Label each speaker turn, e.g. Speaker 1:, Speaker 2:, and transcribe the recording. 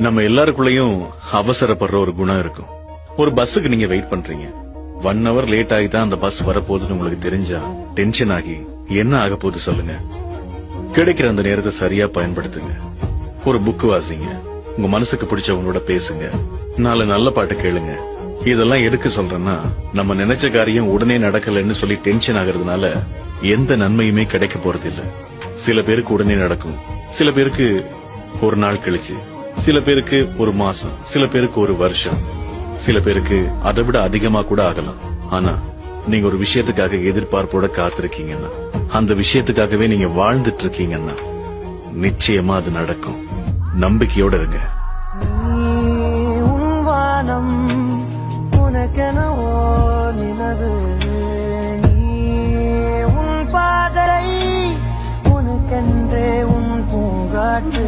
Speaker 1: நம்ம எல்லாருக்குள்ளயும் அவசரப்படுற ஒரு குணம் இருக்கும். ஒரு பஸ்ஸுக்கு நீங்க வெயிட் பண்றீங்க. 1 hour லேட் ஆகி தான் அந்த பஸ் வரப்போகுதுன்னு உங்களுக்கு தெரிஞ்சா டென்ஷன் ஆகி என்ன ஆக போகுது சொல்லுங்க. கிடைக்கிற அந்த நேரத்தை சரியா பயன்படுத்துங்க. ஒரு புக் வாசிங்க, உங்க மனசுக்கு பிடிச்சவங்களோட பேசுங்க, 4 நல்ல பாட்டு கேளுங்க. இதெல்லாம் எதுக்கு சொல்றேன்னா, நம்ம நினைச்ச காரியம் உடனே நடக்கலன்னு சொல்லி டென்ஷன் ஆகுறதுனால எந்த நன்மையுமே கிடைக்க போறது இல்ல. சில பேருக்கு உடனே நடக்கும், சில பேருக்கு ஒரு நாள் கழிச்சு, சில பேருக்கு ஒரு மாசம், சில பேருக்கு ஒரு வருஷம், சில பேருக்கு அதை விட அதிகமா கூட ஆகலாம். ஆனா நீங்க ஒரு விஷயத்துக்காக எதிர்பார்ப்போட காத்திருக்கீங்கன்னா, அந்த விஷயத்துக்காகவே நீங்க வாழ்ந்துட்டு இருக்கீங்கன்னா நிச்சயமா அது நடக்கும். நம்பிக்கையோட இருங்க.
Speaker 2: உனக்கெனவோ நினது, நீ உன் பாதை, உனக்கென்றே உன் பூங்காற்று.